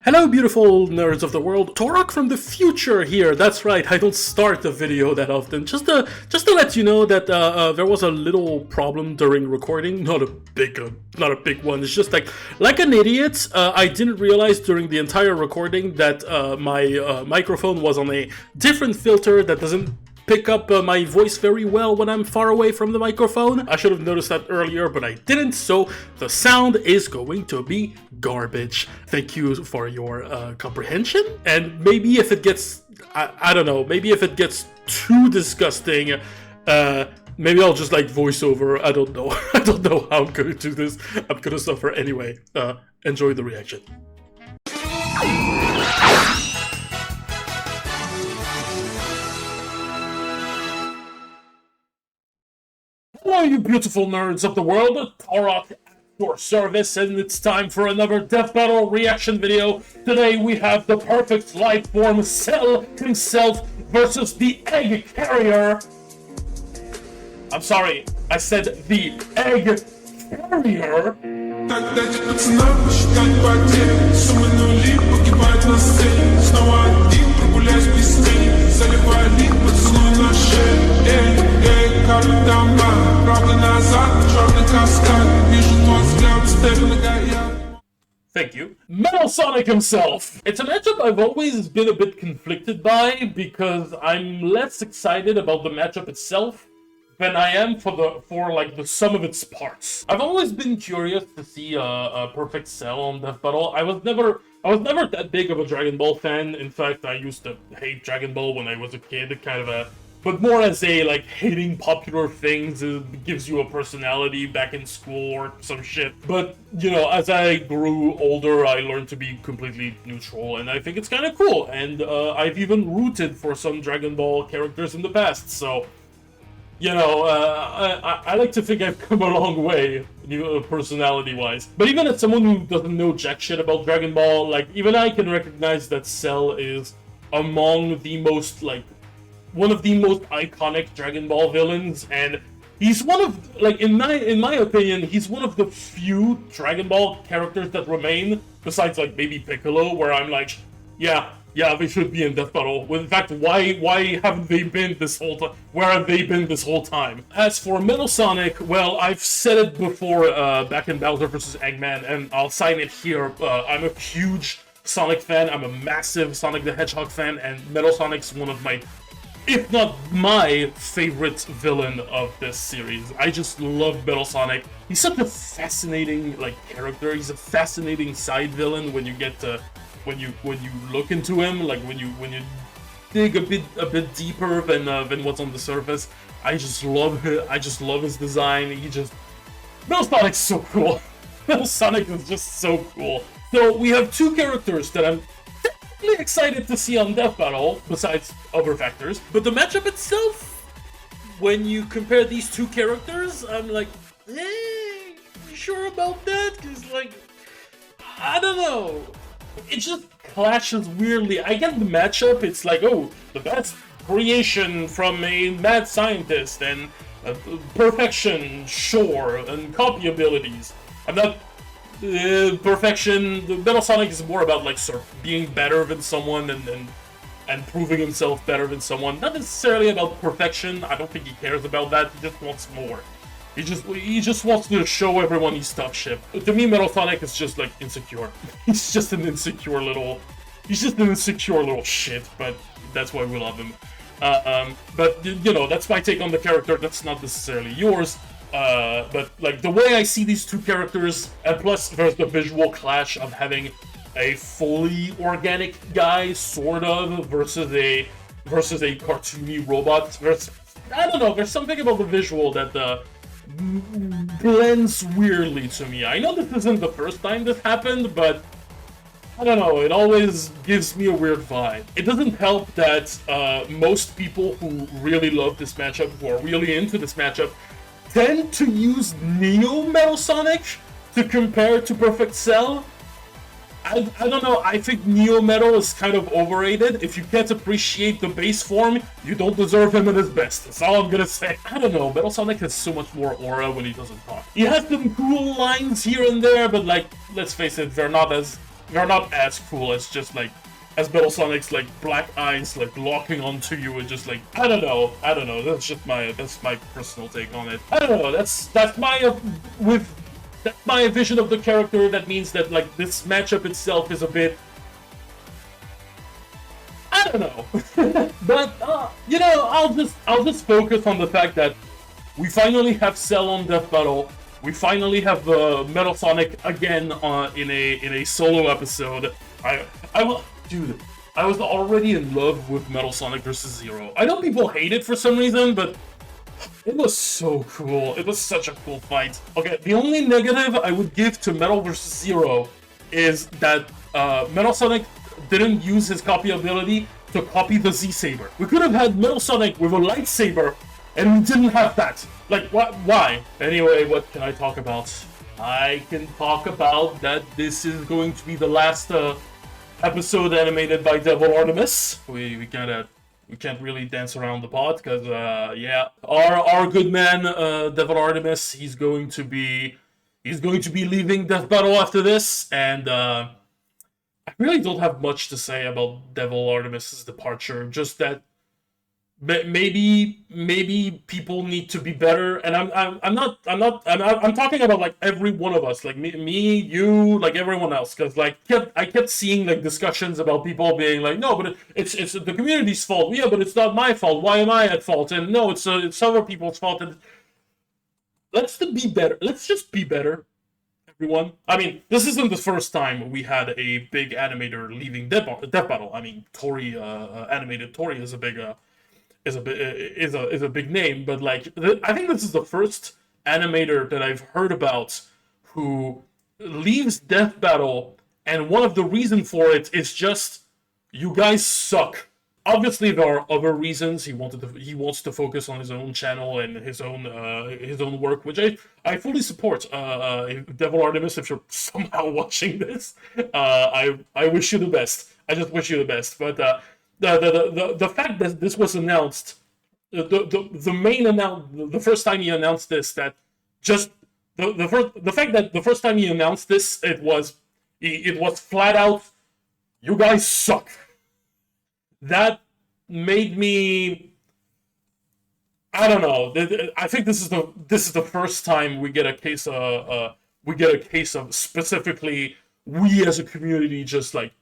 Hello beautiful nerds of the world, Torok from the future here. That's right, I don't start the video that often. Just to let you know that there was a little problem during recording, not a big one. It's just like an idiot. I didn't realize during the entire recording that my microphone was on a different filter that doesn't pick up my voice very well when I'm far away from the microphone. I should have noticed that earlier, but I didn't, so the sound is going to be garbage. Thank you for your comprehension, and maybe if it gets, I don't know, maybe if it gets too disgusting, maybe I'll just like voice over. I don't know. I don't know how I'm going to do this. I'm gonna suffer anyway. Enjoy the reaction. Hello, you beautiful nerds of the world, Torok at your service, and it's time for another Death Battle reaction video. Today we have the perfect life form Cell himself versus the Egg Carrier. I'm sorry, I said the Egg Carrier. Thank you. Metal Sonic himself! It's a matchup I've always been a bit conflicted by because I'm less excited about the matchup itself than I am for the sum of its parts. I've always been curious to see a perfect Cell on Death Battle. I was never that big of a Dragon Ball fan. In fact, I used to hate Dragon Ball when I was a kid, but more as a, like, hating popular things gives you a personality back in school or some shit. But, you know, as I grew older, I learned to be completely neutral, and I think it's kind of cool. And I've even rooted for some Dragon Ball characters in the past, so, you know, I like to think I've come a long way, personality-wise. But even as someone who doesn't know jack shit about Dragon Ball, like, even I can recognize that Cell is among the most, like, one of the most iconic Dragon Ball villains, and he's one of, like, in my opinion, he's one of the few Dragon Ball characters that remain, besides, like, maybe Piccolo, where I'm like, yeah, they should be in Death Battle. Well, in fact, why haven't they been this whole time? Where have they been this whole time? As for Metal Sonic, well, I've said it before back in Bowser vs. Eggman, and I'll sign it here. I'm a huge Sonic fan. I'm a massive Sonic the Hedgehog fan, and Metal Sonic's one of my, if not my, favorite villain of this series. I just love Metal Sonic. He's such a fascinating, like, character. He's a fascinating side villain when you get to, when you look into him, like when you dig a bit deeper than what's on the surface. I just love his design. Metal Sonic's so cool. Metal Sonic is just so cool. So we have two characters that I'm excited to see on Death Battle, besides other factors. But the matchup itself, when you compare these two characters, I'm like, you sure about that? Because, like, I don't know. It just clashes weirdly. I get the matchup, it's like, oh, the best creation from a mad scientist, and perfection, sure, and copy abilities. I'm not perfection. The Metal Sonic is more about, like, sort of being better than someone and proving himself better than someone. Not necessarily about perfection. I don't think he cares about that. He just wants more. He just wants to show everyone he's tough shit. To me, Metal Sonic is just, like, insecure. He's just an insecure little shit. But that's why we love him. But you know, that's my take on the character. That's not necessarily yours. But, like, the way I see these two characters, and plus there's the visual clash of having a fully organic guy, sort of, versus a cartoony robot. I don't know, there's something about the visual that blends weirdly to me. I know this isn't the first time this happened, but I don't know, it always gives me a weird vibe. It doesn't help that most people who really love this matchup, who are really into this matchup, tend to use Neo Metal Sonic to compare to Perfect Cell. I don't know, I think Neo Metal is kind of overrated. If you can't appreciate the base form, you don't deserve him at his best. That's all I'm gonna say. I don't know, Metal Sonic has so much more aura when he doesn't talk. He has some cool lines here and there, but, like, let's face it, they're not as they're not as cool as just like as Metal Sonic's like black eyes like locking onto you and just like I don't know. That's my personal take on it. I don't know. That's my with that's my vision of the character. That means that like this matchup itself is a bit. I don't know, but you know, I'll just focus on the fact that we finally have Cell on Death Battle. We finally have Metal Sonic again in a solo episode. Dude, I was already in love with Metal Sonic vs. Zero. I know people hate it for some reason, but it was so cool. It was such a cool fight. Okay, the only negative I would give to Metal vs. Zero is that Metal Sonic didn't use his copy ability to copy the Z-Saber. We could have had Metal Sonic with a lightsaber, and we didn't have that. Like, what? Why? Anyway, what can I talk about? I can talk about that this is going to be the last episode animated by Devil Artemis. We can't really dance around the pot because yeah, our good man Devil Artemis, he's going to be leaving Death Battle after this, and I really don't have much to say about Devil Artemis's departure. Just that maybe people need to be better, and I'm talking about like every one of us, like me, you, like everyone else, because like I kept seeing like discussions about people being like, no, but it's the community's fault. Yeah, but it's not my fault. Why am I at fault? And no, it's other people's fault. And let's be better. Let's just be better. Everyone. I mean, this isn't the first time we had a big animator leaving Death Battle. I mean, Tori, animated Tori is a big is a big name, but like I think this is the first animator that I've heard about who leaves Death Battle, and one of the reasons for it is just you guys suck. Obviously, there are other reasons. He wants to focus on his own channel and his own work, which I fully support. Devil Artemis, if you're somehow watching this, I wish you the best. I just wish you the best. But the fact that this was announced, the first time he announced this, that just the fact that the first time he announced this, it was flat out, you guys suck. That made me, I don't know. I think this is the first time we get a case of specifically we as a community just like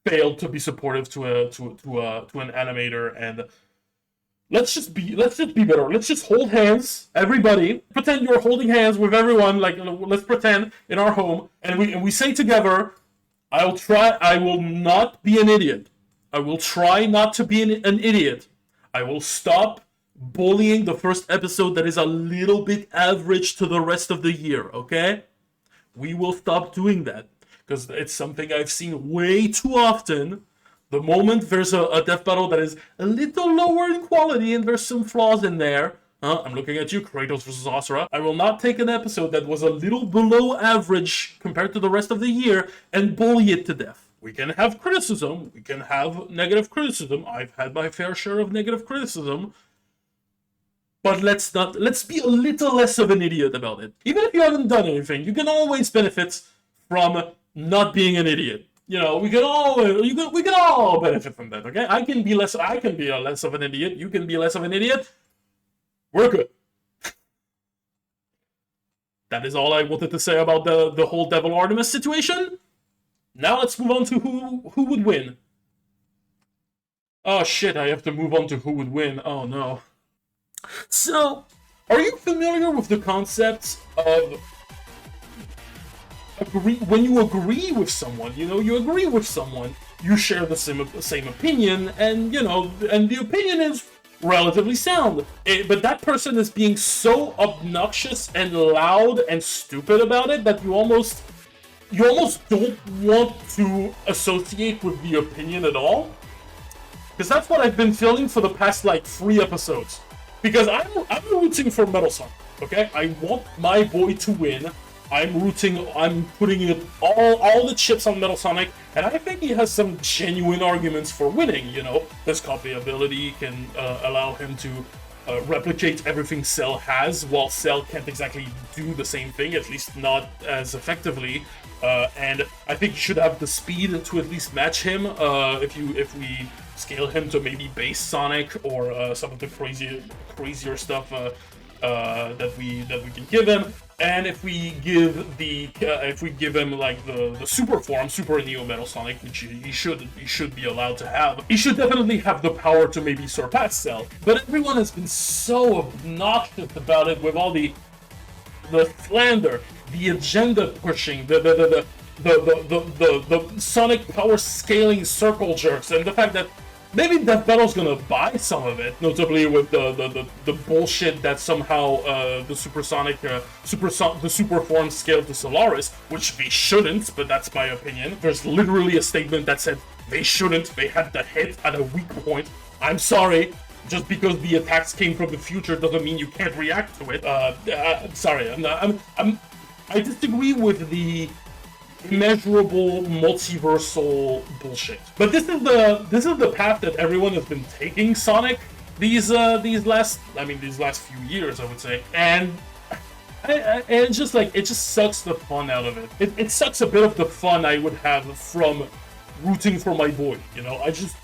failed to be supportive to an animator, and let's just be better. Let's just hold hands, everybody. Pretend you're holding hands with everyone. Like, let's pretend in our home, and we say together, I will not be an idiot. I will try not to be an idiot. I will stop bullying the first episode that is a little bit average to the rest of the year, okay? We will stop doing that, because it's something I've seen way too often. The moment there's a Death Battle that is a little lower in quality and there's some flaws in there, I'm looking at you, Kratos vs. Asura, I will not take an episode that was a little below average compared to the rest of the year and bully it to death. We can have criticism, we can have negative criticism. I've had my fair share of negative criticism. But let's be a little less of an idiot about it. Even if you haven't done anything, you can always benefit from not being an idiot. You know, we can all benefit from that, okay? I can be less of an idiot, you can be less of an idiot. We're good. That is all I wanted to say about the whole Devil Artemis situation. Now let's move on to who would win. Oh shit, I have to move on to who would win. Oh no. So, are you familiar with the concept of when you agree with someone? You know, you agree with someone, you share the same opinion, and you know, and the opinion is relatively sound. But that person is being so obnoxious and loud and stupid about it that you almost don't want to associate with the opinion at all. Because that's what I've been feeling for the past like 3 episodes. Because I'm rooting for Metal Sonic, okay? I want my boy to win. I'm putting it all the chips on Metal Sonic, and I think he has some genuine arguments for winning, you know? His copy ability can allow him to replicate everything Cell has, while Cell can't exactly do the same thing, at least not as effectively. And I think you should have the speed to at least match him. If we scale him to maybe base Sonic or some of the crazier stuff that we can give him. And if we give him like the super form, Super Neo Metal Sonic, which he should be allowed to have, he should definitely have the power to maybe surpass Cell. But everyone has been so obnoxious about it with all the slander, the agenda pushing, the Sonic power scaling circle jerks, and the fact that maybe Death Battle's gonna buy some of it, notably with the bullshit that somehow the Supersonic, the Super Form scaled to Solaris, which they shouldn't, but that's my opinion. There's literally a statement that said they shouldn't, they had the hit at a weak point. I'm sorry, just because the attacks came from the future doesn't mean you can't react to it. Sorry, I disagree with the immeasurable multiversal bullshit. But this is the path that everyone has been taking Sonic these last few years, I would say. And it's just like, it just sucks the fun out of it. It sucks a bit of the fun I would have from rooting for my boy, you know? I just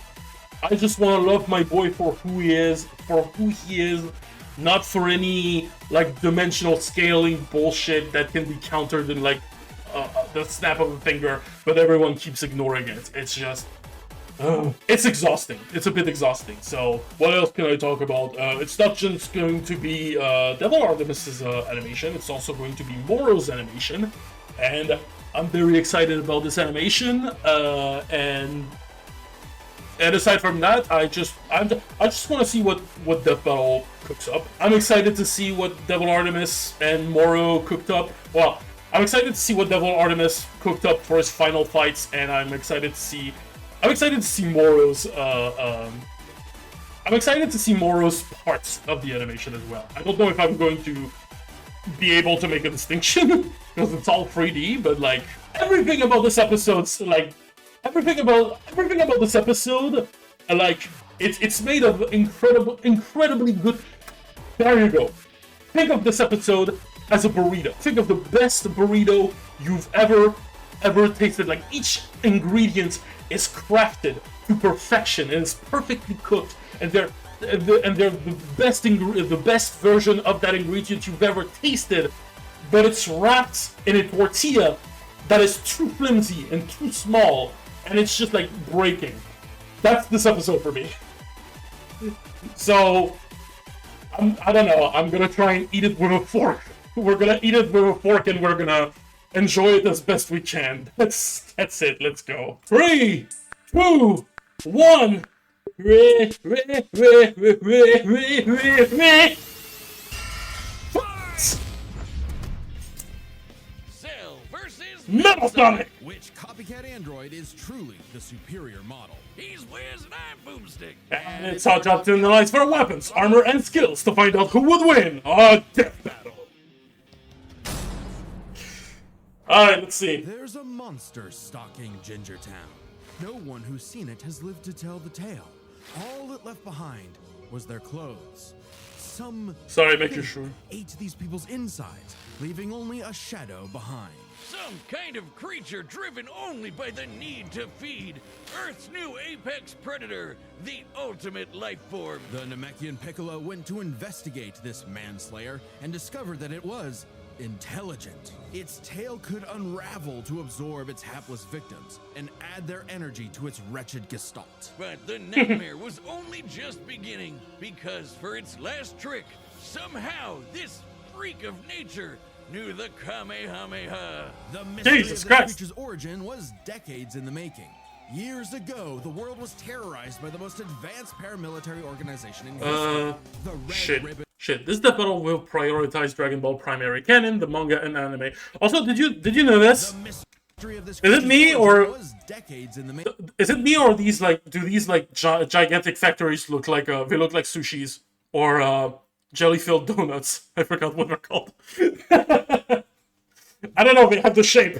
want to love my boy for who he is, not for any like dimensional scaling bullshit that can be countered in like the snap of a finger, but everyone keeps ignoring it. It's just, it's exhausting. It's a bit exhausting. So what else can I talk about? It's not just going to be Devil Artemis's animation, it's also going to be Moro's animation, and I'm very excited about this animation, and aside from that, I just want to see what Death Battle cooks up. I'm excited to see what Devil Artemis and Moro cooked up. Well, I'm excited to see what Devil Artemis cooked up for his final fights, and I'm excited to see Moro's parts of the animation as well. I don't know if I'm going to be able to make a distinction because it's all 3D, but like everything about this episode's like everything about this episode, like it's made of incredibly good. There you go. Think of this episode as a burrito. Think of the best burrito you've ever tasted. Like each ingredient is crafted to perfection and is perfectly cooked, and they're the best version of that ingredient you've ever tasted, but it's wrapped in a tortilla that is too flimsy and too small, and it's just like breaking. That's this episode for me. So I don't know. I'm gonna try and eat it with a fork. We're gonna eat it with a fork, and we're gonna enjoy it as best we can. That's it. Let's go. 3, 2, 1. Cell versus Metal Sonic! Which copycat android is truly the superior model? He's Wiz and I'm Boomstick. And it's our job to analyze for weapons, armor, and skills to find out who would win a death battle. Alright, let's see. There's a monster stalking Gingertown. No one who's seen it has lived to tell the tale. All it left behind was their clothes. Sorry, making sure. Ate these people's insides, leaving only a shadow behind. Some kind of creature driven only by the need to feed. Earth's new apex predator, the ultimate life form. The Namekian Piccolo went to investigate this manslayer and discovered that it was intelligent. Its tail could unravel to absorb its hapless victims and add their energy to its wretched gestalt. But the nightmare was only just beginning, because for its last trick, somehow this freak of nature knew the Kamehameha. The mystery Jesus of the Christ. creature's origin was decades in the making. Years ago, the world was terrorized by the most advanced paramilitary organization in history, the Red Ribbon. Shit, this death battle will prioritize Dragon Ball primary canon, the manga, and anime. Also, did you know this? The mystery of this Is it me, or was decades in the making. is it me, or these like do these like gigantic factories look like they look like sushis or jelly-filled donuts? I forgot what they're called. I don't know. They have the shape.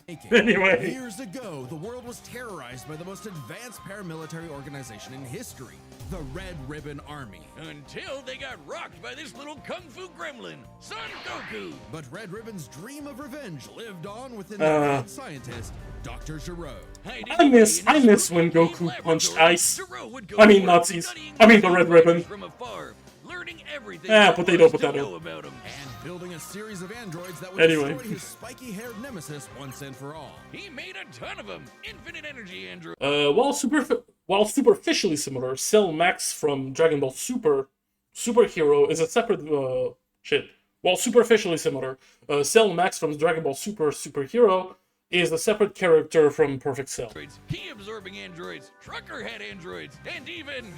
Anyway. Years ago, the world was terrorized by the most advanced paramilitary organization in history, the Red Ribbon Army. Until they got rocked by this little kung fu gremlin, Son Goku. But Red Ribbon's dream of revenge lived on within the mad scientist, Dr. Giro. I miss when Goku punched ice. I mean Nazis. I mean the Red Ribbon. From afar, learning everything potato. about him. And building a series of androids that would Anyway. destroy his spiky-haired nemesis once and for all. He made a ton of them. Infinite energy android. While superficially similar, Cell Max from Dragon Ball Superhero is a separate While superficially similar, Cell Max from Dragon Ball Superhero is a separate character from Perfect Cell. Key-absorbing androids, trucker head androids, and even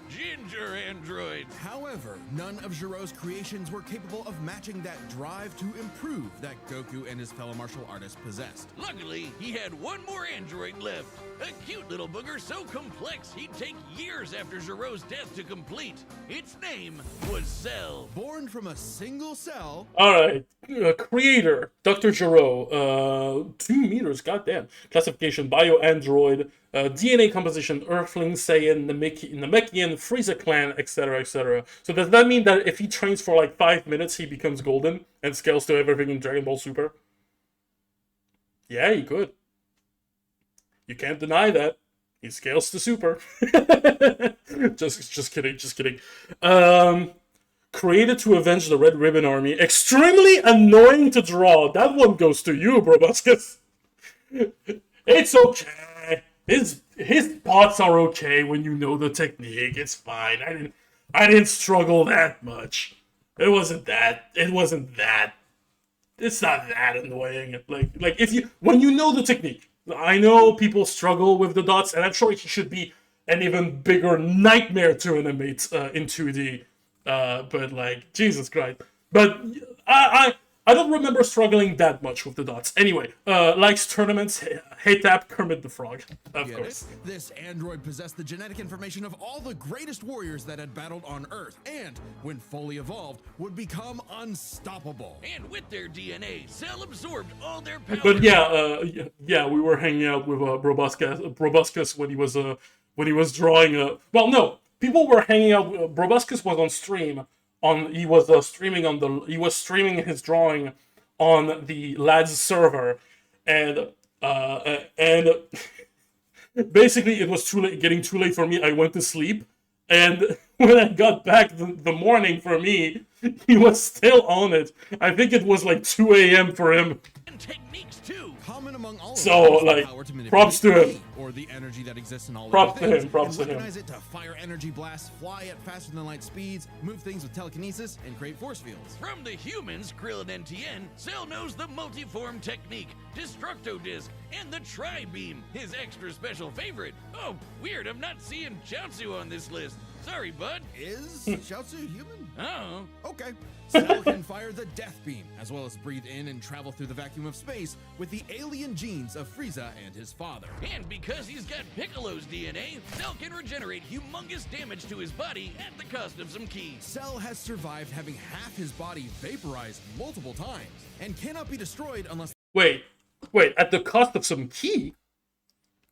ginger androids. However, none of Giro's creations were capable of matching that drive to improve that Goku and his fellow martial artists possessed. Luckily, he had one more android left. A cute little booger so complex he'd take years after Giro's death to complete. Its name was Cell. Born from a single cell, Alright, creator, Dr. Giro, 2 meters, goddamn. Classification, bio-android, DNA composition, Earthling, Saiyan, Namekian, Frieza clan, etc., etc. So does that mean that if he trains for like 5 minutes, he becomes golden and scales to everything in Dragon Ball Super? Yeah, he could. You can't deny that. He scales to Super. just kidding. Created to avenge the Red Ribbon Army. Extremely annoying to draw. That one goes to you, Brobuscus. It's okay. His thoughts are okay when you know the technique. It's fine. I didn't struggle that much. It wasn't that. It's not that annoying. Like when you know the technique. I know people struggle with the dots, and I'm sure it should be an even bigger nightmare to animate in 2D. But like, Jesus Christ. But I don't remember struggling that much with the dots. Anyway, likes tournaments, hate tap, Kermit the Frog, of course. This android possessed the genetic information of all the greatest warriors that had battled on Earth, and, when fully evolved, would become unstoppable. And with their DNA, Cell absorbed all their power. But yeah, we were hanging out with Brobuscus when he was drawing. Well, no, people were hanging out. Brobuscus was on stream. He was streaming his drawing on the lads server, and basically it was getting too late for me. I went to sleep, and when I got back the morning for me, he was still on it. I think it was like 2 a.m. for him. And techniques too. Common among all So, of like, power to manipulate props to him. ki, or the energy that exists in all Props living to things, him, props and to him. weaponize it to fire energy blasts, fly at faster than light speeds, move things with telekinesis, and create force fields. From the humans, Krillin and Tien, Cell knows the multiform technique, Destructo Disc, and the Tri-Beam, his extra special favorite. Oh, weird, I'm not seeing Chaozu on this list. Sorry, bud. Is Chaozu human? Oh. Okay. Cell can fire the Death Beam, as well as breathe in and travel through the vacuum of space with the alien genes of Frieza and his father. And because he's got Piccolo's DNA, Cell can regenerate humongous damage to his body at the cost of some ki. Cell has survived having half his body vaporized multiple times, and cannot be destroyed unless... Wait, at the cost of some ki?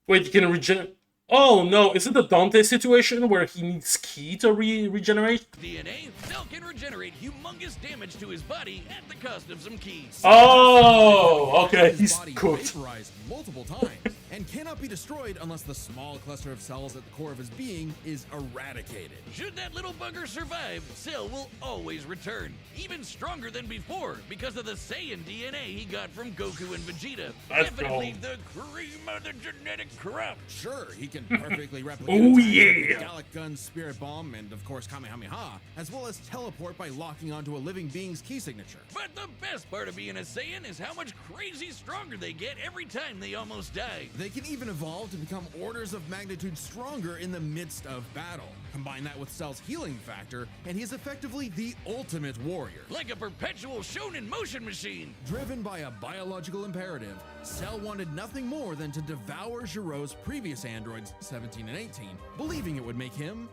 Wait, you can regenerate... Oh no, is it the Dante situation where he needs ki to regenerate? DNA, Cell can regenerate humongous damage to his body at the cost of some ki. Oh, okay, his he's body cooked. vaporized multiple times, and cannot be destroyed unless the small cluster of cells at the core of his being is eradicated. Should that little bugger survive, Cell will always return, even stronger than before because of the Saiyan DNA he got from Goku and Vegeta. Let's Definitely go. the cream of the genetic crop. Sure, he can perfectly replicate Oh, attacks yeah. with Gallic Gun, Spirit Bomb, and of course Kamehameha, as well as teleport by locking onto a living being's key signature. But the best part of being a Saiyan is how much crazy stronger they get every time they almost die. They can even evolve to become orders of magnitude stronger in the midst of battle. Combine that with Cell's healing factor, and he is effectively the ultimate warrior. Like a perpetual shonen motion machine. Driven by a biological imperative, Cell wanted nothing more than to devour Giro's previous androids, 17 and 18, believing it would make him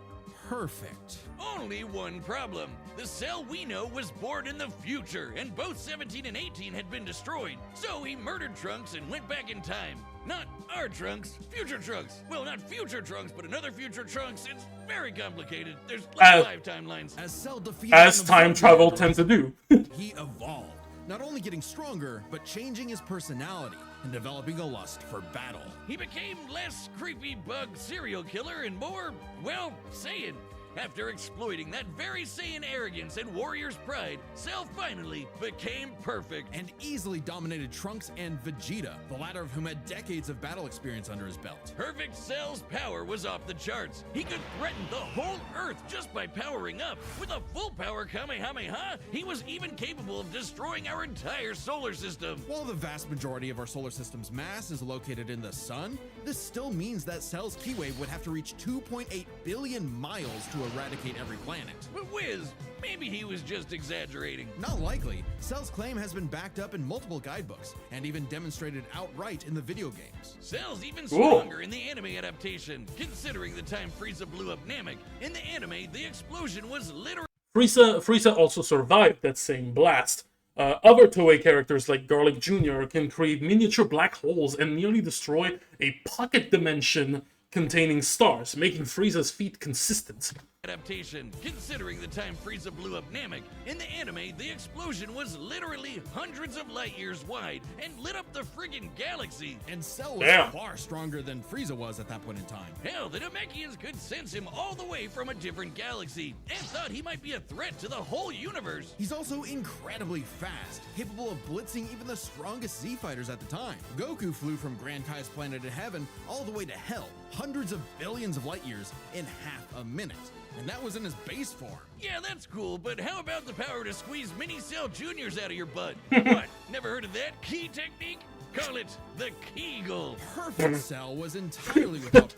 Perfect. Only one problem. The Cell we know was born in the future, and both 17 and 18 had been destroyed. So he murdered Trunks and went back in time. Not our Trunks, future Trunks. Well, not future Trunks, but another future Trunks. It's very complicated. There's like 5 timelines. As Cell defeated As an time absorbing travel android, tends to do. he evolved, not only getting stronger, but changing his personality and developing a lust for battle. He became less creepy bug serial killer and more, well, Saiyan. After exploiting that very Saiyan arrogance and warrior's pride, Cell finally became perfect. And easily dominated Trunks and Vegeta, the latter of whom had decades of battle experience under his belt. Perfect Cell's power was off the charts. He could threaten the whole Earth just by powering up. With a full power Kamehameha, he was even capable of destroying our entire solar system. While the vast majority of our solar system's mass is located in the sun, this still means that Cell's key wave would have to reach 2.8 billion miles to eradicate every planet. But Wiz, maybe he was just exaggerating. Not likely. Cell's claim has been backed up in multiple guidebooks and even demonstrated outright in the video games. Cell's even stronger in the anime adaptation, considering the time Frieza blew up Namek. In the anime, the explosion was literally... Frieza also survived that same blast. Other Toei characters like Garlic Jr. can create miniature black holes and nearly destroy a pocket dimension containing stars, making Frieza's feat consistent. adaptation, considering the time Frieza blew up Namek. In the anime, the explosion was literally hundreds of light years wide and lit up the friggin' galaxy. And Cell was far stronger than Frieza was at that point in time. Hell, the Namekians could sense him all the way from a different galaxy and thought he might be a threat to the whole universe. He's also incredibly fast, capable of blitzing even the strongest Z fighters at the time. Goku flew from Grand Kai's planet of heaven all the way to hell, hundreds of billions of light years in half a minute. And that was in his base form. Yeah, that's cool, but how about the power to squeeze mini Cell Juniors out of your butt? What? Never heard of that key technique? Call it the Kegel. Perfect Cell was entirely without...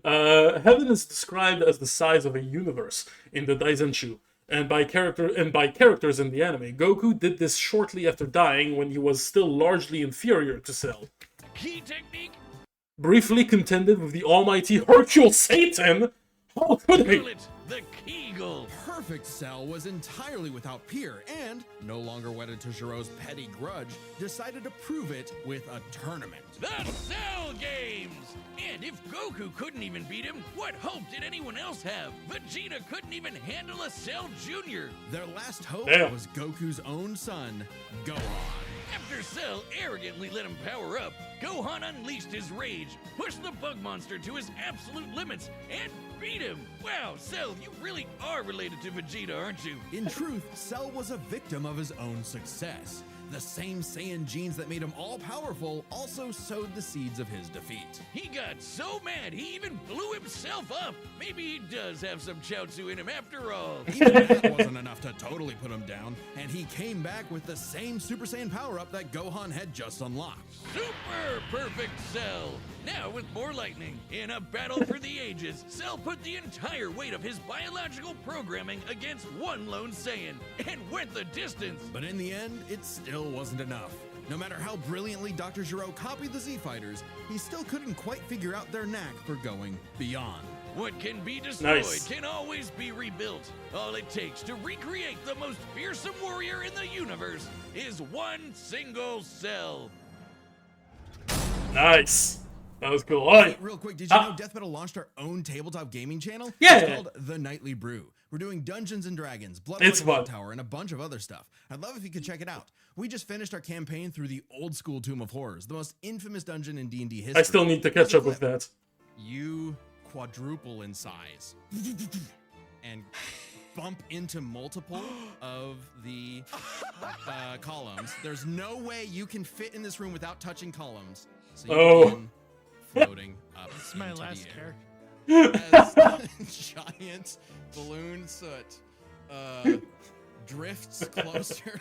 Heaven is described as the size of a universe in the Daizenshu, and by characters in the anime. Goku did this shortly after dying when he was still largely inferior to Cell. Key technique? Briefly contended with the almighty Hercule Satan. How could he? Call it the Kegel. Perfect Cell was entirely without peer and, no longer wedded to Jiro's petty grudge, decided to prove it with a tournament. The Cell Games! And if Goku couldn't even beat him, what hope did anyone else have? Vegeta couldn't even handle a Cell Jr. Their last hope Damn. was Goku's own son, Gohan. After Cell arrogantly let him power up, Gohan unleashed his rage, pushed the bug monster to his absolute limits, and beat him. Wow, Cell, you really are related to Vegeta, aren't you? In truth, Cell was a victim of his own success. The same Saiyan genes that made him all-powerful also sowed the seeds of his defeat. He got so mad he even blew himself up. Maybe he does have some Chaozu in him after all. Even that wasn't enough to totally put him down, and he came back with the same Super Saiyan power-up that Gohan had just unlocked. Super Perfect Cell! Now with more lightning. In a battle for the ages, Cell put the entire weight of his biological programming against one lone Saiyan and went the distance. But in the end, it still wasn't enough. No matter how brilliantly Dr. Gero copied the Z-Fighters, he still couldn't quite figure out their knack for going beyond. What can be destroyed Nice. can always be rebuilt. All it takes to recreate the most fearsome warrior in the universe is one single cell. Nice. That was cool. All right. Real quick, did you know Death Metal launched our own tabletop gaming channel? Yeah. It's called The Nightly Brew. We're doing Dungeons and Dragons, Blood It's Blood fun. Tower, and a bunch of other stuff. I'd love if you could check it out. We just finished our campaign through the old school Tomb of Horrors, the most infamous dungeon in D&D history. I still need to catch up with that. You quadruple in size and bump into multiple of the columns. There's no way you can fit in this room without touching columns. So you begin floating up. It's my into last the air. character. As giant balloon soot drifts closer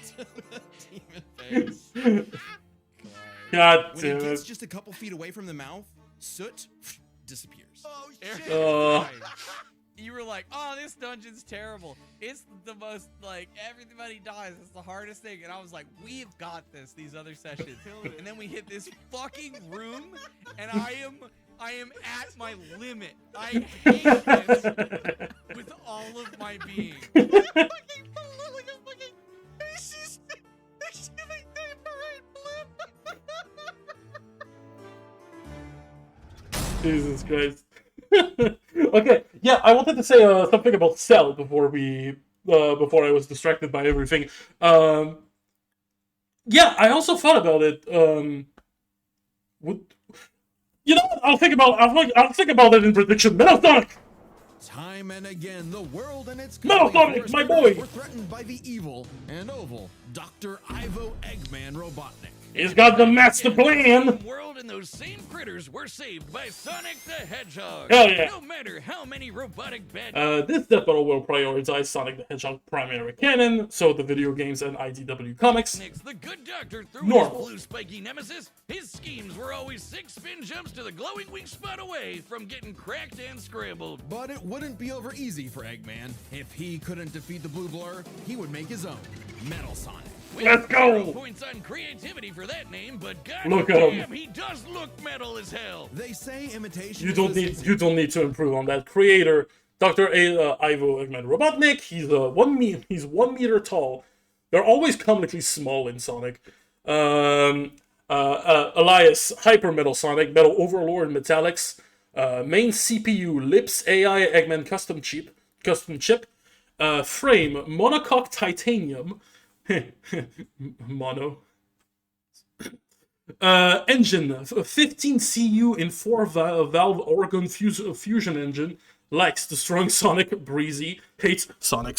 to the demon face. God When damn it gets it. just a couple feet away from the mouth, soot disappears. Oh shit! Oh. You were like, "Oh, this dungeon's terrible. It's the most like everybody dies. It's the hardest thing." And I was like, "We've got this. These other sessions." And then we hit this fucking room, and I am I am at my limit. I hate this with all of my being. Jesus Christ. Okay, yeah, I wanted to say something about Cell before I was distracted by everything. Yeah, I also thought about it. You know what? I'll think about it in prediction. Metal Sonic. Time and again, the world and its Metal compelling Sonic, my force boy! were threatened by the evil and oval Dr. Ivo Eggman Robotnik. He's got the master plan. World and those same critters were saved by Sonic the Hedgehog. Hell yeah. No matter how many robotic bad This death battle will prioritize Sonic the Hedgehog primary canon, so the video games and IDW comics. the good doctor threw Normal. his blue spiky nemesis, his schemes were always 6 spin jumps to the glowing weak spot away from getting cracked and scrambled. But it wouldn't be over easy for Eggman. If he couldn't defeat the Blue Blur, he would make his own, Metal Sonic. Let's go! Points on creativity for that name, but Look at him. goddamn, he does look metal as hell. They say imitation You is don't the need to improve on that. Creator Dr. Ivo Eggman Robotnik. He's 1 meter tall. They're always comically small in Sonic. Elias Hyper Metal Sonic, Metal Overlord Metallics. Main CPU Lips AI Eggman custom chip. Frame Monocoque Titanium. Mono. Engine 15 CU in 4 valve Oregon fusion engine. Likes the strong Sonic. Breezy. Hates Sonic.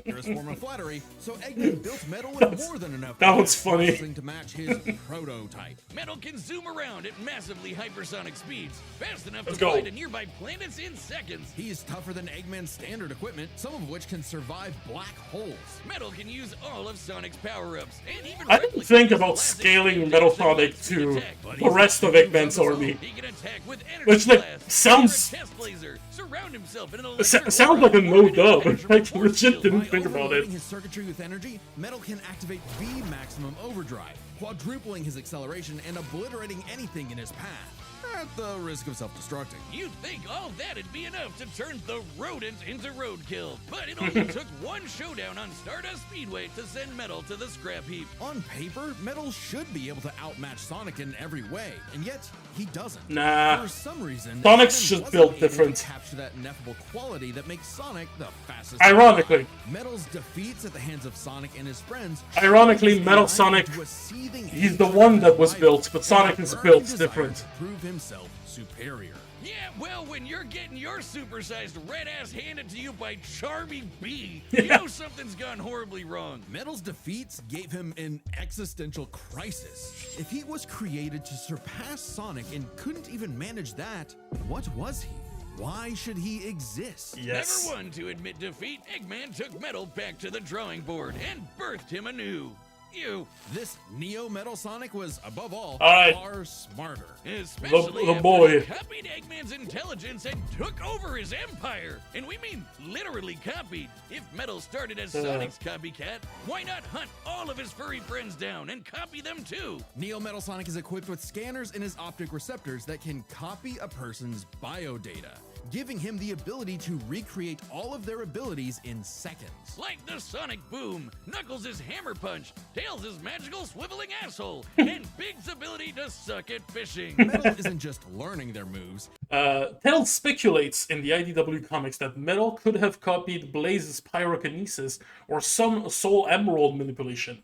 purest form of flattery, so Eggman built Metal with more than enough that was funny. processing to match his prototype. Metal can zoom around at massively hypersonic speeds, fast enough Let's to fly go. to nearby planets in seconds. He's tougher than Eggman's standard equipment, some of which can survive black holes. Metal can use all of Sonic's power-ups, and even I didn't think about scaling Metal Sonic to the rest of Eggman's army. He can attack with energy Which, like, blast, sounds- fire a test laser, surround himself in an Sounds like a no-dub. I legit didn't By think about overloading it. his circuitry with energy, Metal can activate V maximum overdrive, quadrupling his acceleration and obliterating anything in his path, at the risk of self-destructing. You'd think all that'd be enough to turn the rodent into roadkill, but it only took one showdown on Stardust Speedway to send Metal to the scrap heap. On paper, Metal should be able to outmatch Sonic in every way, and yet he doesn't. Nah. For some reason, Sonic's Eggman just wasn't built able to different. capture that ineffable quality that makes Sonic the fastest. Ironically. Metal's defeats at the hands of Sonic and his friends. Ironically, shaped Metal his Sonic, into a seething he's heap the of one that was life built, but and Sonic a is burning built desire different. to prove himself superior. Yeah, well, when you're getting your supersized red ass handed to you by Charmy B, you know something's gone horribly wrong. Metal's defeats gave him an existential crisis. If he was created to surpass Sonic and couldn't even manage that, what was he? Why should he exist? Yes. Never one to admit defeat, Eggman took Metal back to the drawing board and birthed him anew. You, This Neo Metal Sonic was, above all, right. far smarter. especially the after boy. he copied Eggman's intelligence and took over his empire. And we mean literally copied. If Metal started as Sonic's copycat, why not hunt all of his furry friends down and copy them too? Neo Metal Sonic is equipped with scanners in his optic receptors that can copy a person's biodata, giving him the ability to recreate all of their abilities in seconds. Like the Sonic Boom, Knuckles' Hammer Punch, Tails' magical swiveling asshole, and Big's ability to suck at fishing. Metal isn't just learning their moves, Tails speculates in the IDW comics that Metal could have copied Blaze's pyrokinesis or some Soul Emerald manipulation.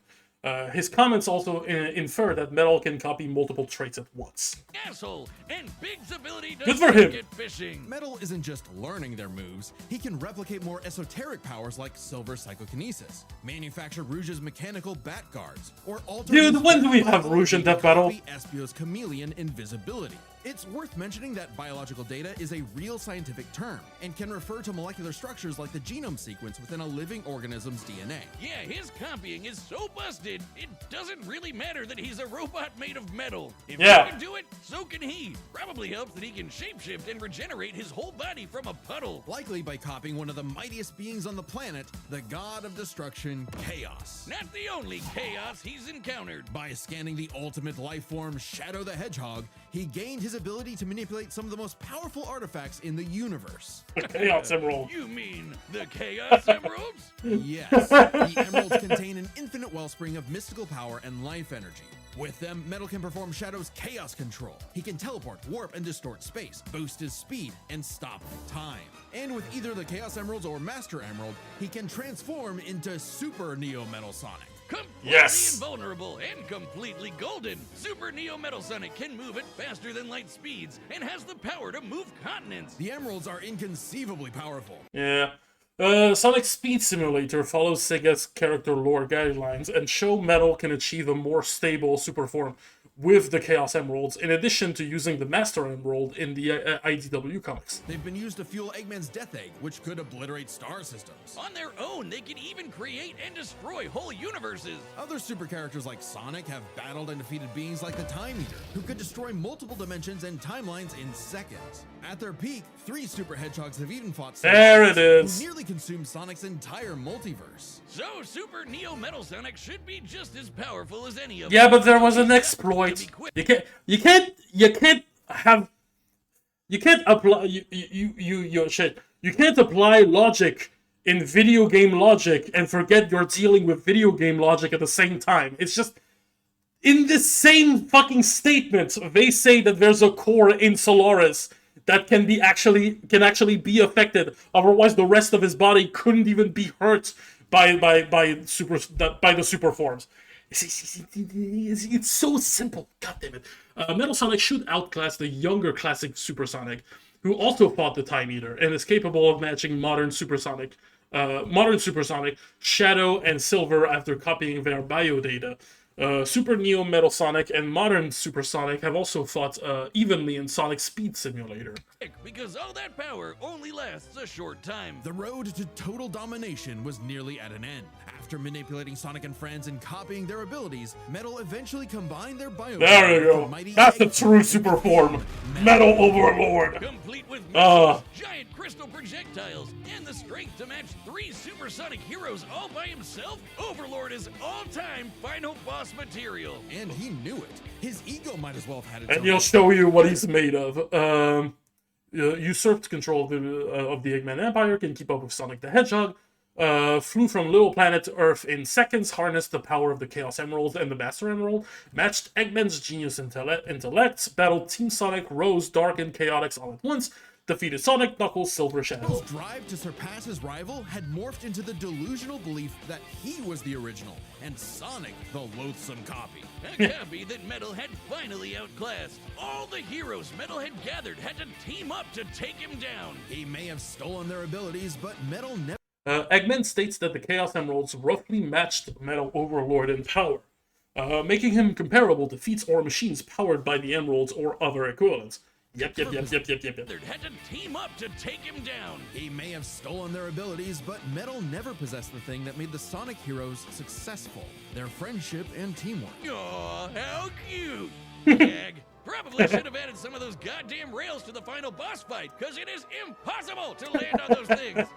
His comments also infer that Metal can copy multiple traits at once. Asshole, and Big's ability to Good for suck him. at fishing. Metal isn't just learning their moves, he can replicate more esoteric powers like Silver Psychokinesis, manufacture Rouge's mechanical bat guards, or alter Dude, his when do we Death have Battle Rouge in to Death Battle? copy Espio's chameleon invisibility. It's worth mentioning that biological data is a real scientific term and can refer to molecular structures like the genome sequence within a living organism's DNA. Yeah, his copying is so busted, it doesn't really matter that he's a robot made of metal. If you can do it, so can he. Probably helps that he can shapeshift and regenerate his whole body from a puddle. Likely by copying one of the mightiest beings on the planet, the god of destruction, Chaos. Not the only chaos he's encountered. By scanning the ultimate life form, Shadow the Hedgehog, he gained his ability to manipulate some of the most powerful artifacts in the universe. The Chaos Emerald. You mean the Chaos Emeralds? Yes, the emeralds contain an infinite wellspring of mystical power and life energy. With them, Metal can perform Shadow's chaos control. He can teleport, warp, and distort space, boost his speed, and stop time. And with either the Chaos Emeralds or Master Emerald, he can transform into Super Neo Metal Sonic. Completely invulnerable and completely golden, Super Neo Metal Sonic can move at faster than light speeds and has the power to move continents. The emeralds are inconceivably powerful. Yeah. Sonic Speed Simulator follows Sega's character lore guidelines and show Metal can achieve a more stable super form with the Chaos Emeralds, in addition to using the Master Emerald in the IDW comics. They've been used to fuel Eggman's Death Egg, which could obliterate star systems. On their own, they can even create and destroy whole universes. Other super characters like Sonic have battled and defeated beings like the Time Eater, who could destroy multiple dimensions and timelines in seconds. At their peak, 3 Super Hedgehogs have even fought There it is. who nearly consumed Sonic's entire multiverse. So Super Neo Metal Sonic should be just as powerful as any of Yeah, them. but there was an exploit. You can't apply logic in video game logic and forget you're dealing with video game logic at the same time. It's just in the same fucking statement they say that there's a core in Solaris that can actually be affected. Otherwise, the rest of his body couldn't even be hurt by the super forms. It's so simple. God damn it. Metal Sonic should outclass the younger classic Super Sonic, who also fought the Time Eater and is capable of matching modern Super Sonic, Shadow, and Silver after copying their biodata. Super Neo Metal Sonic and modern Super Sonic have also fought evenly in Sonic Speed Simulator. Because all that power only lasts a short time. The road to total domination was nearly at an end. After manipulating Sonic and friends and copying their abilities, Metal eventually combined their bio. There you go. That's the true super form. Metal Overlord. Complete with missiles, giant crystal projectiles, and the strength to match 3 supersonic heroes all by himself, Overlord is all-time final boss material. And he knew it. His ego might as well have had its And own. he'll show you what he's made of. Usurped control of the Eggman Empire, can keep up with Sonic the Hedgehog, flew from Little Planet to Earth in seconds, harnessed the power of the Chaos Emerald and the Master Emerald, matched Eggman's genius intellects, battled Team Sonic, Rose, Dark, and Chaotix all at once, defeated Sonic, Knuckles, Silver, Shadow. His drive to surpass his rival had morphed into the delusional belief that he was the original, and Sonic the loathsome copy. A copy that Metal had finally outclassed. All the heroes Metal had gathered had to team up to take him down. He may have stolen their abilities, but Metal never... Eggman states that the Chaos Emeralds roughly matched Metal Overlord in power, making him comparable to feats or machines powered by the Emeralds or other equivalents. Yep. Had to team up to take him down. He may have stolen their abilities, but Metal never possessed the thing that made the Sonic heroes successful: their friendship and teamwork. Aw, how cute. Gag. Probably should have added some of those goddamn rails to the final boss fight, because it is impossible to land on those things.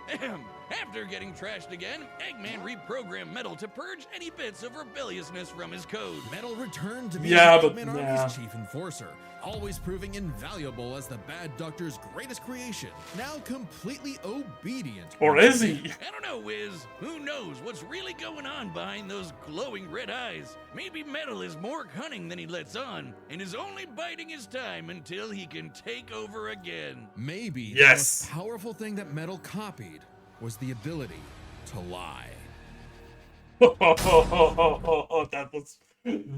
After getting trashed again, Eggman reprogrammed Metal to purge any bits of rebelliousness from his code. Metal returned to be Eggman Army's chief enforcer, always proving invaluable as the Bad Doctor's greatest creation, now completely obedient. Or is he? I don't know, Wiz. Who knows what's really going on behind those glowing red eyes? Maybe Metal is more cunning than he lets on, and is only biding his time until he can take over again. Maybe the Yes. most powerful thing that Metal copied was the ability to lie.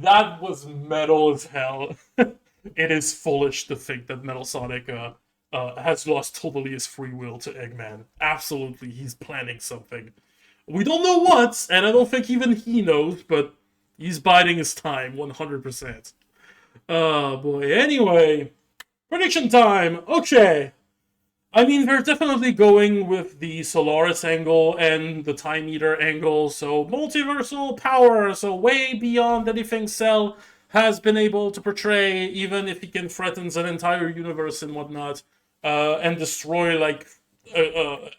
That was metal as hell. It is foolish to think that Metal Sonic has lost totally his free will to Eggman. Absolutely, he's planning something. We don't know what, and I don't think even he knows, but he's biding his time 100%. Oh boy. Anyway, Prediction time! Okay. I mean, they're definitely going with the Solaris angle and the Time Eater angle, so multiversal power, so way beyond anything Cell has been able to portray, even if he can threaten an entire universe and whatnot, and destroy, like,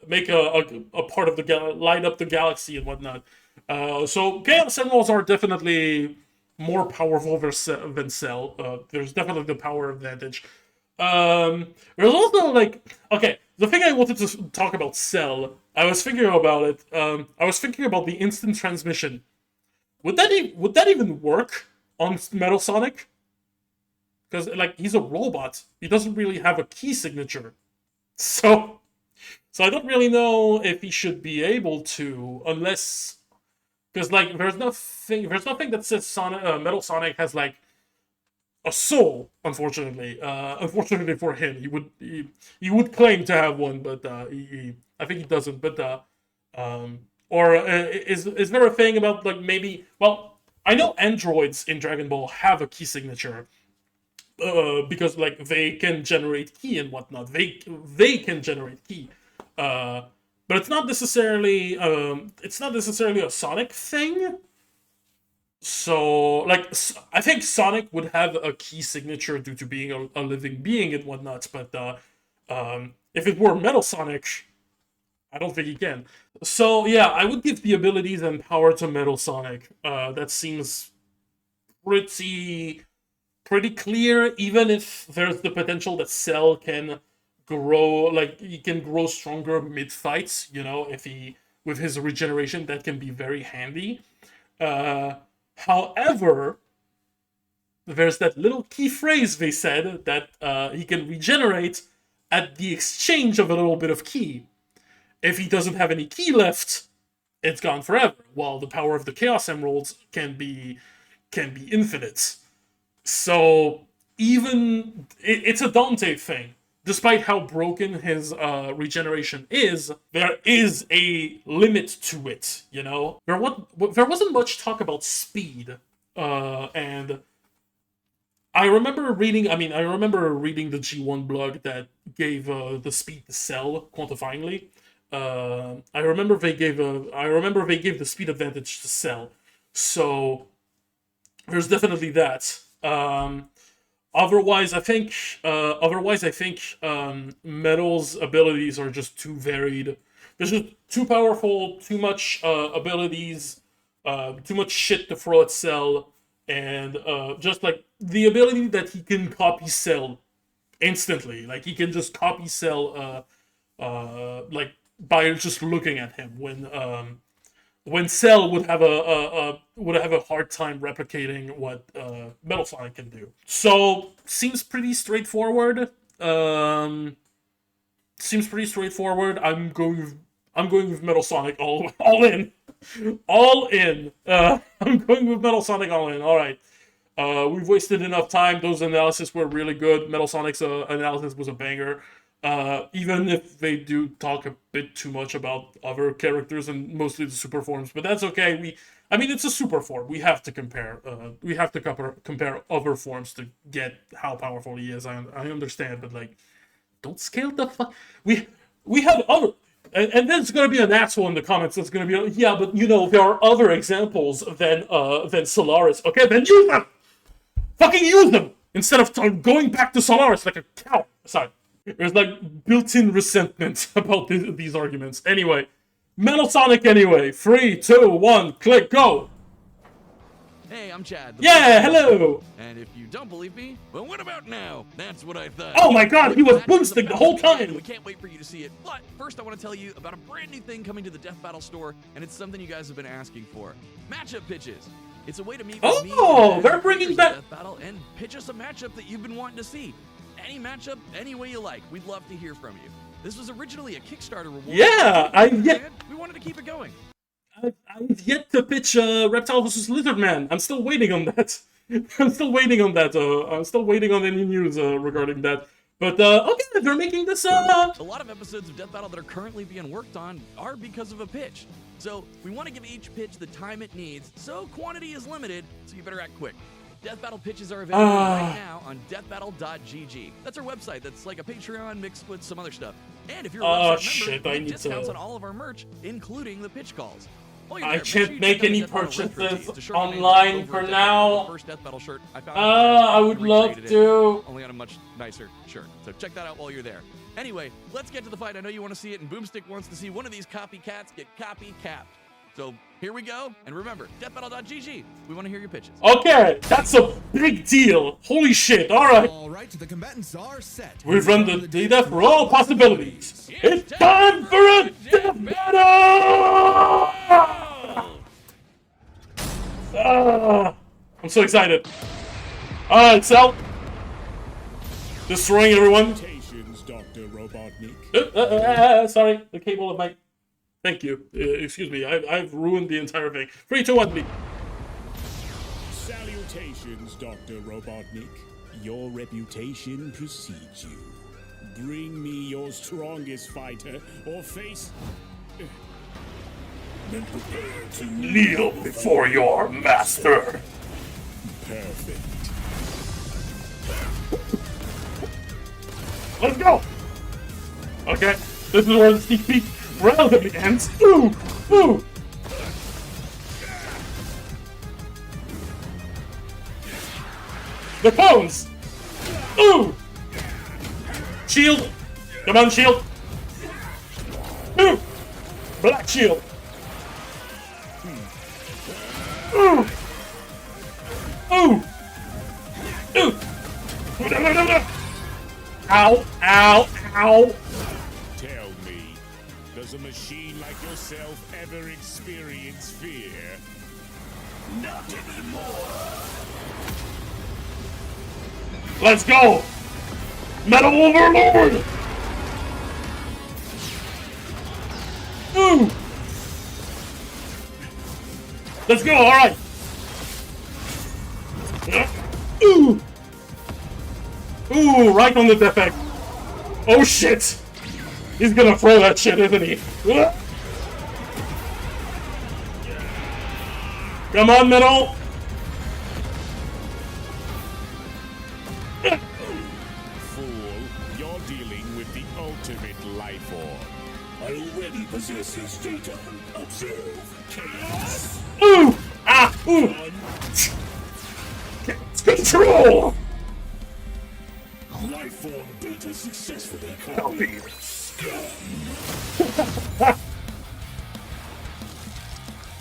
make a part of the light up the galaxy and whatnot. So Chaos Emeralds are definitely more powerful than Cell. There's definitely the power advantage. There's also like, okay, the thing I wanted to talk about Cell. I was thinking about it. I was thinking about the instant transmission. Would that even work on Metal Sonic? Because like he's a robot, he doesn't really have a key signature, so I don't really know if he should be able to, unless because like there's nothing that says Metal Sonic has like a soul, unfortunately. Unfortunately for him, he would claim to have one, but I think he doesn't. But is there a thing about like maybe? Well, I know androids in Dragon Ball have a key signature. Because like they can generate key and whatnot. They can generate key. But it's not necessarily a Sonic thing. So, like, I think Sonic would have a key signature due to being a living being and whatnot, but if it were Metal Sonic, I don't think he can. So, yeah, I would give the abilities and power to Metal Sonic. That seems pretty clear, even if there's the potential that Cell can grow, like, he can grow stronger mid-fights, if with his regeneration, that can be very handy. However, there's that little key phrase they said that he can regenerate at the exchange of a little bit of key. If he doesn't have any key left, it's gone forever. While the power of the Chaos Emeralds can be infinite. So even it's a Dante thing. Despite how broken his regeneration is, there is a limit to it, There wasn't much talk about speed, and I remember reading the G1 blog that gave the speed to Cell quantifyingly. I remember they gave the speed advantage to Cell, so there's definitely that. Otherwise, I think Metal's abilities are just too varied. There's just too powerful, too much abilities, too much shit to throw at Cell, and just like the ability that he can copy Cell instantly. Like he can just copy Cell, like by just looking at him when Cell would have a hard time replicating what Metal Sonic can do. So seems pretty straightforward. I'm going with Metal Sonic all in. All in. I'm going with Metal Sonic all in. All right. We've wasted enough time. Those analyses were really good. Metal Sonic's analysis was a banger. Even if they do talk a bit too much about other characters and mostly the super forms, but that's okay. It's a super form. We have to compare. We have to compare other forms to get how powerful he is. I understand, but like, don't scale the fuck. We have other. And there's gonna be an asshole in the comments that's gonna be like, yeah, but there are other examples than Solaris. Okay, then use them. Fucking use them instead of going back to Solaris like a cow. Sorry. There's like built-in resentment about these arguments. Anyway, Metal Sonic anyway. 3, 2, 1, click, go! Hey, I'm Chad. Yeah, hello! And if you don't believe me, well, what about now? That's what I thought. Oh my god, he was boomstick the whole time! We can't wait for you to see it. But first, I want to tell you about a brand new thing coming to the Death Battle store, and it's something you guys have been asking for. Matchup pitches. It's a way to meet with me and they're bringing back Death Battle and pitch us a matchup that you've been wanting to see. Any matchup, any way you like. We'd love to hear from you. This was originally a Kickstarter reward. Yeah, we wanted to keep it going. I've yet to pitch Reptile vs. Lizardman. I'm still waiting on that. I'm still waiting on any news regarding that. But okay, they're making this. A lot of episodes of Death Battle that are currently being worked on are because of a pitch. So we want to give each pitch the time it needs. So quantity is limited. So you better act quick. Death Battle pitches are available right now on deathbattle.gg. That's our website. That's like a Patreon mixed with some other stuff. And if you're a website member, you get discounts on all of our merch, including the pitch calls. I can't make any purchases online for now. First Death Battle shirt I found. I would love to. Only on a much nicer shirt. So check that out while you're there. Anyway, let's get to the fight. I know you want to see it, and Boomstick wants to see one of these copycats get copy-capped. So here we go. And remember, deathbattle.gg. We want to hear your pitches. Okay, that's a big deal. Holy shit, alright. Alright, the combatants are set. We've run the data for all possibilities. It's time for a death battle! I'm so excited. Alright, Sal. Destroying everyone. Dr. Robotnik. Sorry, the cable of my... Thank you. Excuse me, I've ruined the entire thing. 3, 2, 1, me. Salutations, Dr. Robotnik. Your reputation precedes you. Bring me your strongest fighter, or face... Then prepare to Kneel before your master. Perfect. Let's go! Okay, this is where the sneak peek relatively ends. Ooh! Ooh! The cones! Ooh! Shield! Come on, shield! Ooh! Black shield! Ooh! Ooh! Ooh! Ow! Ow! Ow! Tell me, does a machine like yourself ever experience fear? Not anymore. Let's go! Metal Overlord! Ooh! Let's go, alright! Ooh! Ooh, right on the defect. Oh shit! He's gonna throw that shit, isn't he? Come on, Metal! Fool, you're dealing with the ultimate life form. I already possess his data. Observe chaos. Ooh! Ah! Ooh! Control! Life form beta successfully Copied.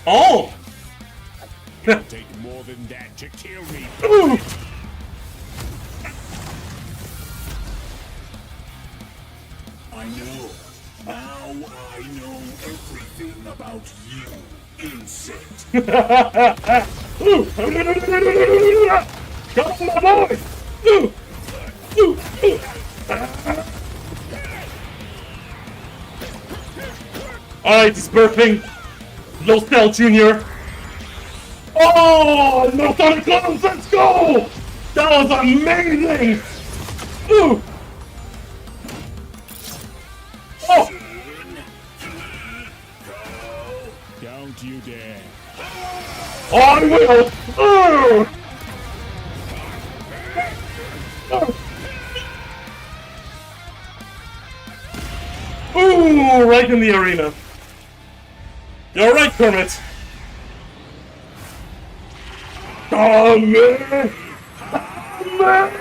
Oh! Take more than that to kill me. Ooh! I know. Now I know everything about you, insect. Ooh! Come on, my boy! Ooh! Ooh! Ooh! Alright, he's birthing. Low Cell Jr. Oh! No Sonic Clones, let's go! That was amazing! Ooh! Oh! Don't you dare. I will! Ooh! Ooh! Right in the arena. You're right, Kermit. Come here! Come here!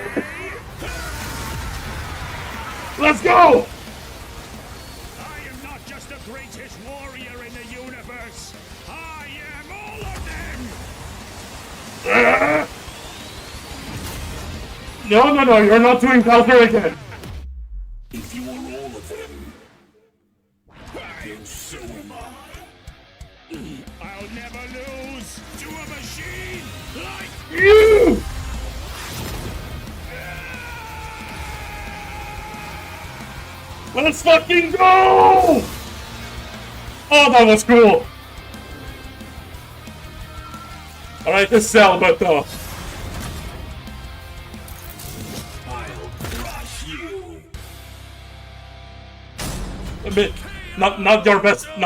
Let's go! I am not just the greatest warrior in the universe. I am all of them. No, you're not doing Valkyrie again. If you are all of them, then so am I. I'll never lose to a machine like You! Let's fucking go! Oh, that was cool. Alright, this is Alberto. I'll crush you. A bit. Not your best line.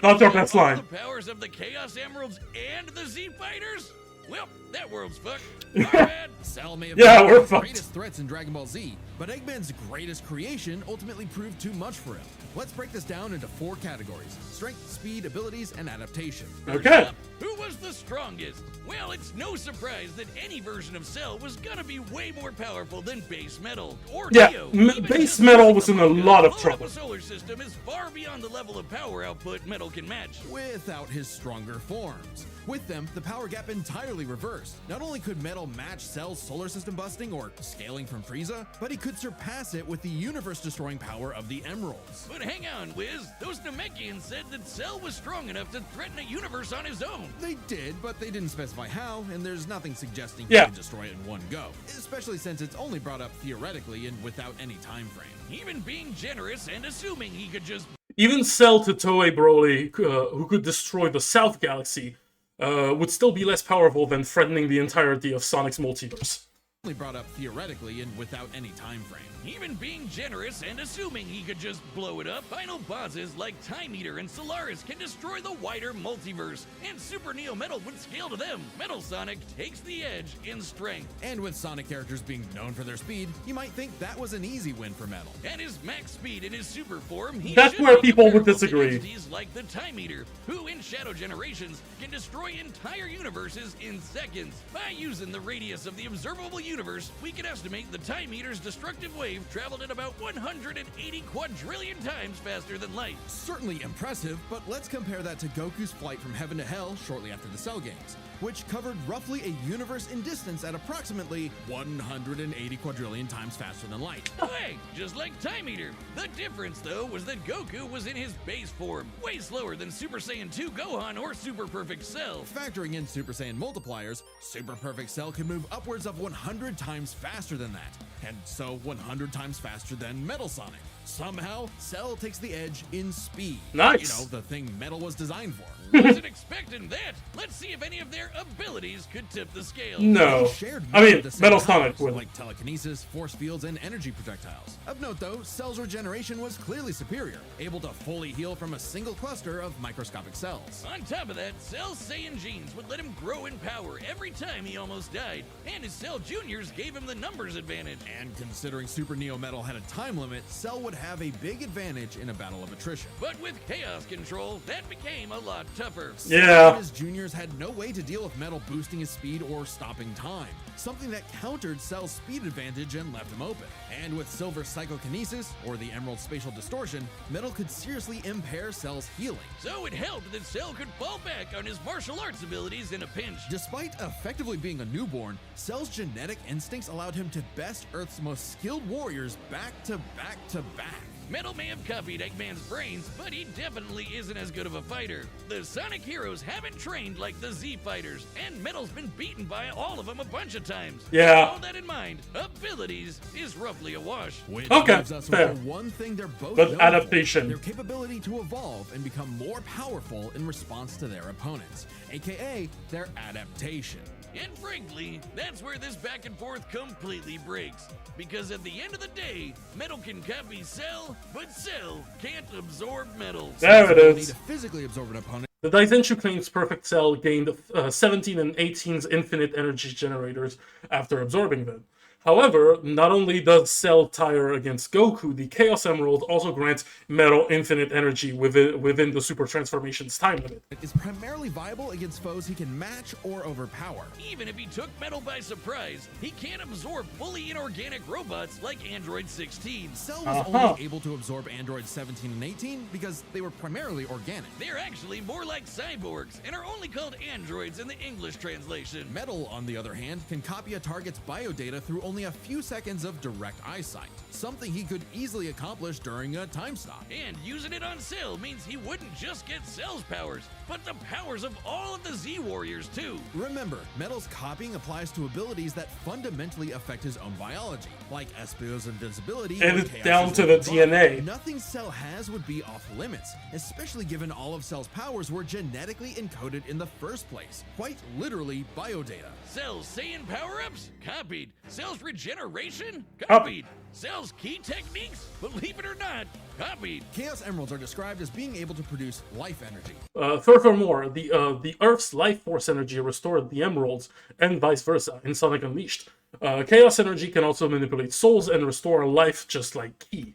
Not your best line. The powers of the Chaos Emeralds and the Z Fighters? Well, that world's fucked. Alright. Cell may have Yeah, been we're one of the fucked. greatest threats in Dragon Ball Z, but Eggman's greatest creation ultimately proved too much for him. Let's break this down into 4 categories: strength, speed, abilities, and adaptation. Okay. Who was the strongest? Well, it's no surprise that any version of Cell was gonna be way more powerful than base metal or Yeah, Neo. Base Even just Metal using was the in a manga, lot of blowing trouble. up a solar system is far beyond the level of power output Metal can match. Without his stronger forms. With them, the power gap entirely reversed. Not only could Metal match Cell's solar system busting or scaling from Frieza, but he could surpass it with the universe-destroying power of the Emeralds. But hang on, Wiz. Those Namekians said that Cell was strong enough to threaten a universe on his own. They did, but they didn't specify how, and there's nothing suggesting he Yeah. could destroy it in one go. Especially since it's only brought up theoretically and without any time frame. Even being generous and assuming he could just Even Cell to Toei Broly, who could destroy the South Galaxy, would still be less powerful than threatening the entirety of Sonic's multiverse. Only brought up theoretically and without any time frame. Even being generous and assuming he could just blow it up, final bosses like Time Eater and Solaris can destroy the wider multiverse, and Super Neo Metal would scale to them. Metal Sonic takes the edge in strength. And with Sonic characters being known for their speed, you might think that was an easy win for Metal. At his max speed in his super form, he That's should where be people would comparable to disagree. entities like the Time Eater, who in Shadow Generations can destroy entire universes in seconds. By using the radius of the observable universe, we can estimate the Time Eater's destructive wave traveled at about 180 quadrillion times faster than light. Certainly impressive, but let's compare that to Goku's flight from heaven to hell shortly after the Cell games, which covered roughly a universe in distance at approximately 180 quadrillion times faster than light. Hey, just like Time Eater. The difference, though, was that Goku was in his base form, way slower than Super Saiyan 2 Gohan or Super Perfect Cell. Factoring in Super Saiyan multipliers, Super Perfect Cell can move upwards of 100 times faster than that, and so 100 times faster than Metal Sonic. Somehow, Cell takes the edge in speed. Nice. You know, the thing Metal was designed for. Wasn't expecting that. Let's see if any of their abilities could tip the scale. No. They shared I many mean, of the same Metal Sonic powers, would. like telekinesis, force fields, and energy projectiles. Of note, though, Cell's regeneration was clearly superior, able to fully heal from a single cluster of microscopic cells. On top of that, Cell's Saiyan genes would let him grow in power every time he almost died, and his Cell Juniors gave him the numbers advantage. And considering Super Neo Metal had a time limit, Cell would have a big advantage in a battle of attrition. But with Chaos Control, that became a lot tougher. Yeah. His juniors had no way to deal with Metal boosting his speed or stopping time, something that countered Cell's speed advantage and left him open. And with Silver's psychokinesis, or the Emerald spatial distortion, Metal could seriously impair Cell's healing. So it helped that Cell could fall back on his martial arts abilities in a pinch. Despite effectively being a newborn, Cell's genetic instincts allowed him to best Earth's most skilled warriors back to back to back. Metal may have copied Eggman's brains, but he definitely isn't as good of a fighter. The Sonic heroes haven't trained like the Z fighters, and Metal's been beaten by all of them a bunch of times. Yeah. With all that in mind, abilities is roughly a wash. Which Okay, leaves us fair. with the one thing they're both But known adaptation. for, their capability to evolve and become more powerful in response to their opponents, aka their adaptation. And frankly, that's where this back and forth completely breaks. Because at the end of the day, Metal can copy Cell, but Cell can't absorb Metal. There it Ability is. to physically absorb an opponent. The Daisenshu claims Perfect Cell gained 17 and 18's infinite energy generators after absorbing them. However, not only does Cell tire against Goku, the Chaos Emerald also grants Metal infinite energy within the Super Transformation's time limit. Is primarily viable against foes he can match or overpower. Even if he took Metal by surprise, he can't absorb fully inorganic robots like Android 16. Cell was only able to absorb Androids 17 and 18 because they were primarily organic. They're actually more like cyborgs and are only called androids in the English translation. Metal, on the other hand, can copy a target's biodata through only a few seconds of direct eyesight, something he could easily accomplish during a time stop. And using it on Cell means he wouldn't just get Cell's powers, but the powers of all of the Z Warriors too. Remember, Metal's copying applies to abilities that fundamentally affect his own biology, like Espio's invincibility And or it's Chaos's down to the buff. DNA. Nothing Cell has would be off limits, especially given all of Cell's powers were genetically encoded in the first place, quite literally biodata. Cell's Saiyan power-ups? Copied. Cell's Cell's regeneration? Copied. Cell's key techniques? Believe it or not, copied. Chaos Emeralds are described as being able to produce life energy. Furthermore, the Earth's life force energy restored the emeralds, and vice versa in Sonic Unleashed. Chaos energy can also manipulate souls and restore life, just like Ki.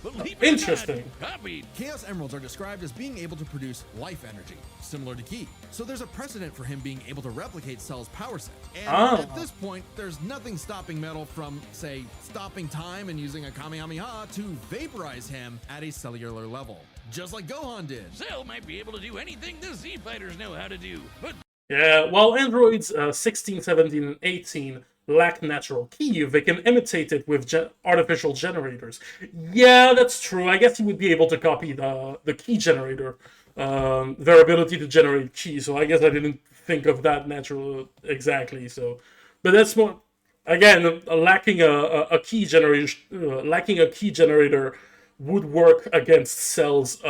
Believe it Interesting. Or not, copied. Chaos Emeralds are described as being able to produce life energy, similar to Ki. So there's a precedent for him being able to replicate Cell's power set. And at this point, there's nothing stopping Metal from, say, stopping time and using a Kamehameha to vaporize him at a cellular level. Just like Gohan did. Cell might be able to do anything the Z Fighters know how to do, but Yeah, while androids 16, 17, and 18 lack natural ki, they can imitate it with artificial generators. Yeah, that's true. I guess you would be able to copy the key generator, their ability to generate ki, so I guess I didn't think of that natural exactly. So, but that's more, again, lacking a key generator, would work against Cell's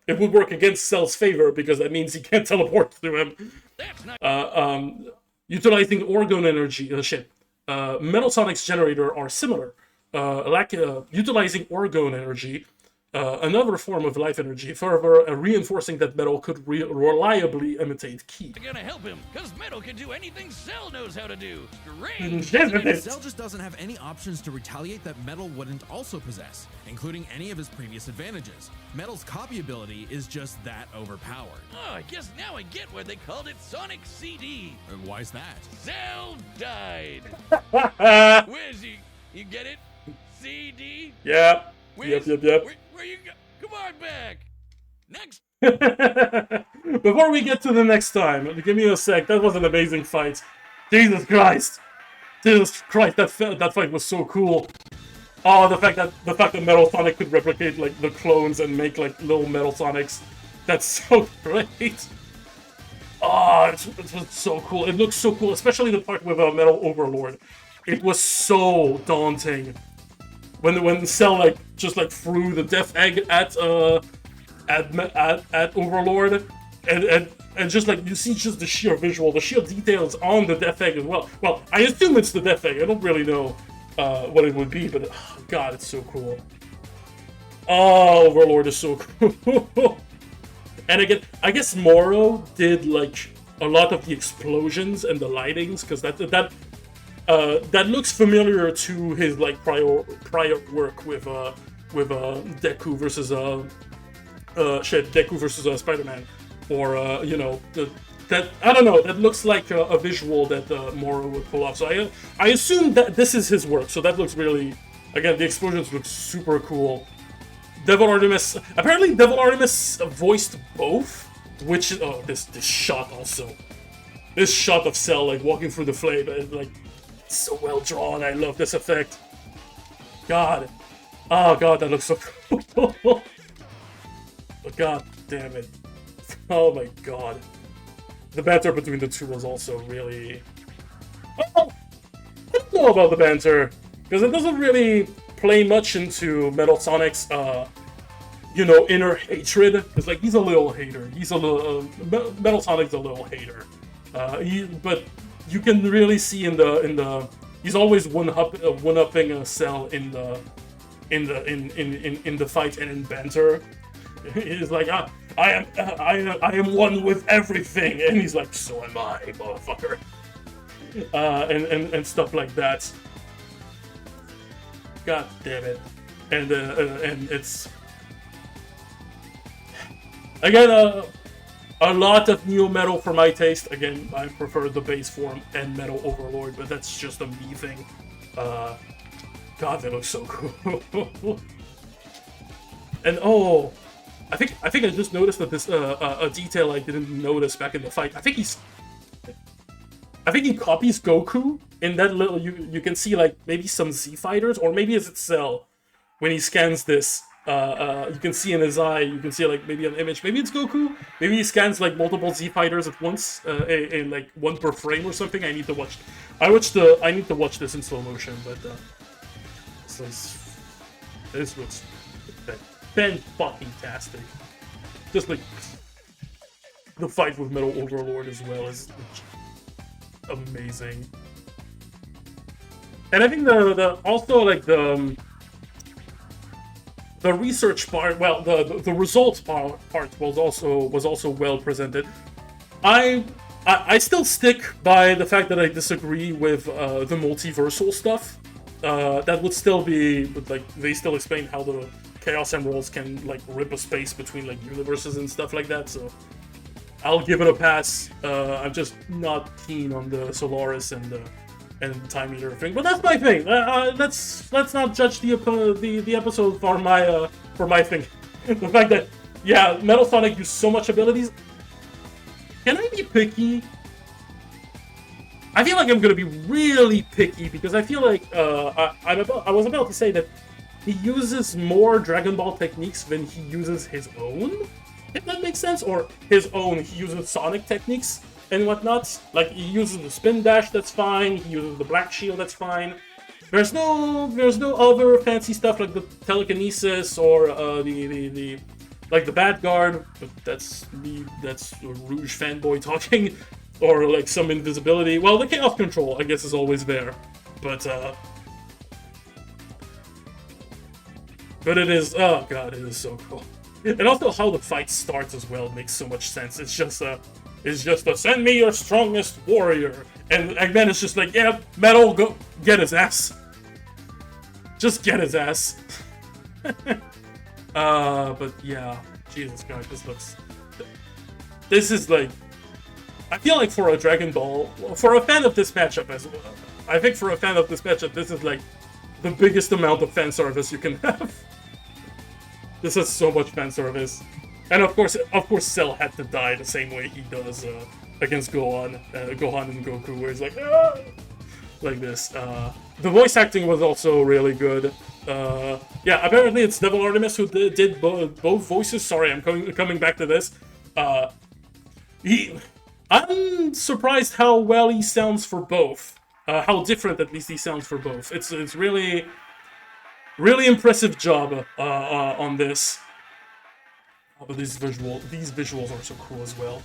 it would work against Cell's favor, because that means he can't teleport to him. that's not Utilizing orgone energy, Metal Sonic's generator are similar. Utilizing orgone energy, another form of life energy, further reinforcing that Metal could reliably imitate ki. gonna help him, cause Metal can do anything Cell knows how to do. Strange. Cell just doesn't have any options to retaliate that Metal wouldn't also possess, including any of his previous advantages. Metal's copy ability is just that overpowered. Oh, I guess now I get why they called it Sonic CD. Why's that? Cell died. Where's he? You get it? CD? Yeah. Where's, Yep. Where you go? Come on back. Next. Before we get to the next time, give me a sec. That was an amazing fight. Jesus Christ, that fight was so cool. Oh, the fact that Metal Sonic could replicate like the clones and make like little Metal Sonics. That's so great. Oh, it was so cool. It looks so cool, especially the part with Metal Overlord. It was so daunting. When Cell like just like threw the Death Egg at Overlord, and just like you see just the sheer visual, the sheer details on the Death Egg as well. Well, I assume it's the Death Egg. I don't really know what it would be, but oh, God, it's so cool. Oh, Overlord is so cool. And again, I guess Moro did like a lot of the explosions and the lightings, because that looks familiar to his like prior work with Deku versus Deku versus Spider-Man, or that I don't know. That looks like a visual that Moro would pull off. So I assume that this is his work. So that looks really, again, the explosions look super cool. Devil Artemis, apparently Devil Artemis voiced both, which this shot also, this shot of Cell like walking through the flame, and like so well drawn. I love this effect. God, oh God, that looks so cool. God damn it. Oh my God. The banter between the two was also really... Oh, I don't know about the banter, because it doesn't really play much into Metal Sonic's, inner hatred. Because, like, he's a little hater. He's a little... Metal Sonic's a little hater. But you can really see in the... He's always one-upping Cell in the fight and in banter. He's like, I am one with everything, and he's like, so am I, motherfucker, and stuff like that. God damn it, and it's again a lot of Neo Metal for my taste. Again, I prefer the base form and Metal Overlord, but that's just a me thing. God, they look so cool. And oh, I think I just noticed that this a detail I didn't notice back in the fight. I think he copies Goku in that little. You can see like maybe some Z fighters, or maybe is it Cell when he scans this. You can see in his eye. You can see like maybe an image. Maybe it's Goku. Maybe he scans like multiple Z fighters at once, in like one per frame or something. I need to watch. I need to watch this in slow motion, but this looks fan-fucking-tastic. Just like the fight with Metal Overlord as well is amazing. And I think the also like the research part, well, the results part was also well presented. I still stick by the fact that I disagree with the multiversal stuff. That would still be, but like they still explain how the Chaos Emeralds can like rip a space between like universes and stuff like that. So I'll give it a pass. I'm just not keen on the Solaris and Time Eater thing, but that's my thing. Let's not judge the episode for my thing. The fact that Metal Sonic used so much abilities. Can I be picky? I feel like I'm gonna be really picky because I feel like I was about to say that he uses more Dragon Ball techniques than he uses his own. If that makes sense, or his own, he uses Sonic techniques and whatnot. Like he uses the spin dash, that's fine. He uses the black shield, that's fine. There's no other fancy stuff like the telekinesis or the like the Bad Guard. But that's a Rouge fanboy talking, or like some invisibility. Well, the Chaos Control, I guess, is always there, but it is, oh god, it is so cool. And also how the fight starts as well makes so much sense. It's just a send me your strongest warrior. And Eggman is just like, yeah, Metal, go get his ass. Just get his ass. But yeah, Jesus God, this is like, I feel like for a Dragon Ball, for a fan of this matchup as well, I think for a fan of this matchup, this is like the biggest amount of fan service you can have. This has so much fan service, and of course, Cell had to die the same way he does against Gohan and Goku, where he's like, ah! Like this. The voice acting was also really good. Yeah, apparently it's Devil Artemis who did both voices. Sorry, I'm coming back to this. I'm surprised how well he sounds for both. How different, at least, he sounds for both. It's really. Really impressive job on this. Oh, but these visuals are so cool as well.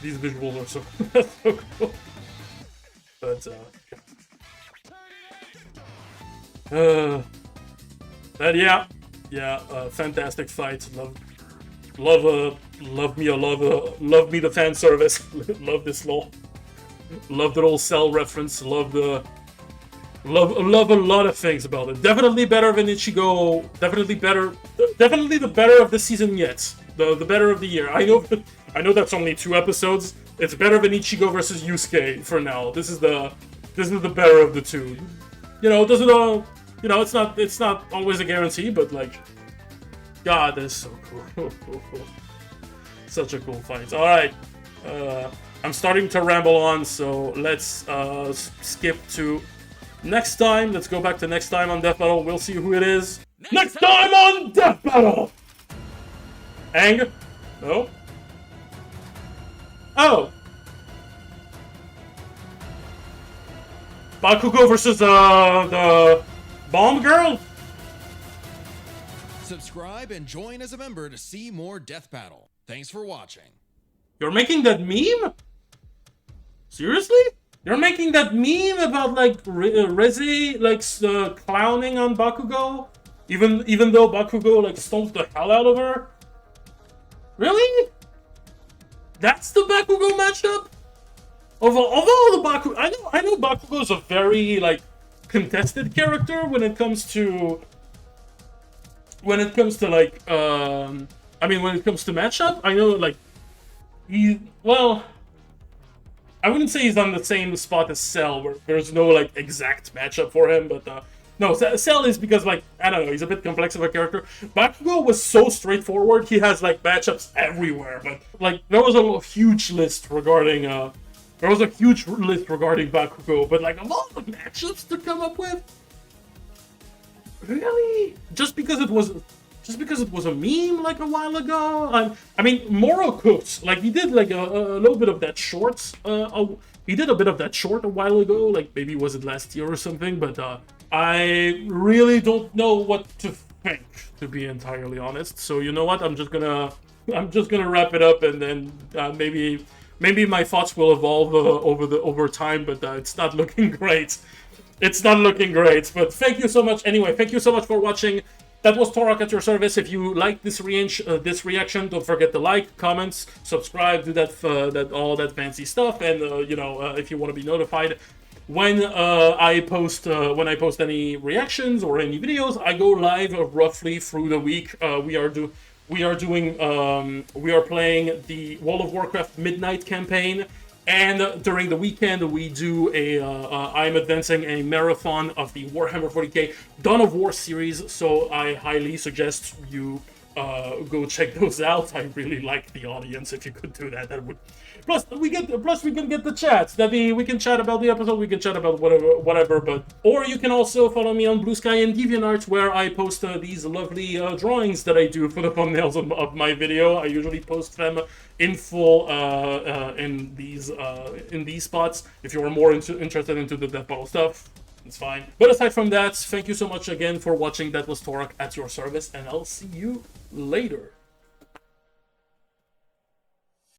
These visuals are so cool. But yeah, fantastic fight. Love me the fan service. Love this lol. Love the old Cell reference. Love a lot of things about it. Definitely better than Ichigo. Definitely the better of the season yet. The better of the year. I know that's only 2 episodes. It's better than Ichigo versus Yusuke for now. This is the better of the 2. You know, it's not always a guarantee, but like, God, this is so cool. Such a cool fight. All right. I'm starting to ramble on, so let's skip to next time. Let's go back to next time on Death Battle. We'll see who it is. Next time on Death Battle! Ang? No? Oh! Bakugo versus the Bomb Girl? Subscribe and join as a member to see more Death Battle. Thanks for watching. You're making that meme? Seriously? You're making that meme about like Reze like clowning on Bakugo, even though Bakugo like stomped the hell out of her? Really? That's the Bakugo matchup? Of all the Bakugo, I know Bakugo's a very like contested character when it comes to like when it comes to matchup. I know like I wouldn't say he's on the same spot as Cell, where there's no, like, exact matchup for him, but, no, Cell is because, like, I don't know, he's a bit complex of a character. Bakugo was so straightforward, he has, like, matchups everywhere, but, like, there was a huge list regarding Bakugo, but, like, of all the matchups to come up with? Really? Just because it was a meme like a while ago. I mean, Moro cooked. Like he did like a little bit of that short. He did a bit of that short a while ago. Like maybe was it last year or something. But I really don't know what to think, to be entirely honest. So you know what? I'm just gonna wrap it up and then maybe Maybe my thoughts will evolve over time, but it's not looking great. It's not looking great. But thank you so much. Anyway, thank you so much for watching. That was Torok at your service. If you like this reaction, don't forget to like, comments, subscribe, do that all that fancy stuff, and if you want to be notified when I post any reactions or any videos. I go live roughly through the week. We are playing the World of Warcraft Midnight campaign, and during the weekend we do I'm advancing a marathon of the Warhammer 40k Dawn of War series, so I highly suggest you go check those out. I really like the audience. If you could do that, that would. Plus we can get the chats. That we can chat about the episode. We can chat about whatever. But or you can also follow me on Blue Sky and DeviantArt, where I post these lovely drawings that I do for the thumbnails of my video. I usually post them in full in these spots. If you are more interested into the death bottle stuff, it's fine. But aside from that, thank you so much again for watching. That was Torok at your service, and I'll see you later.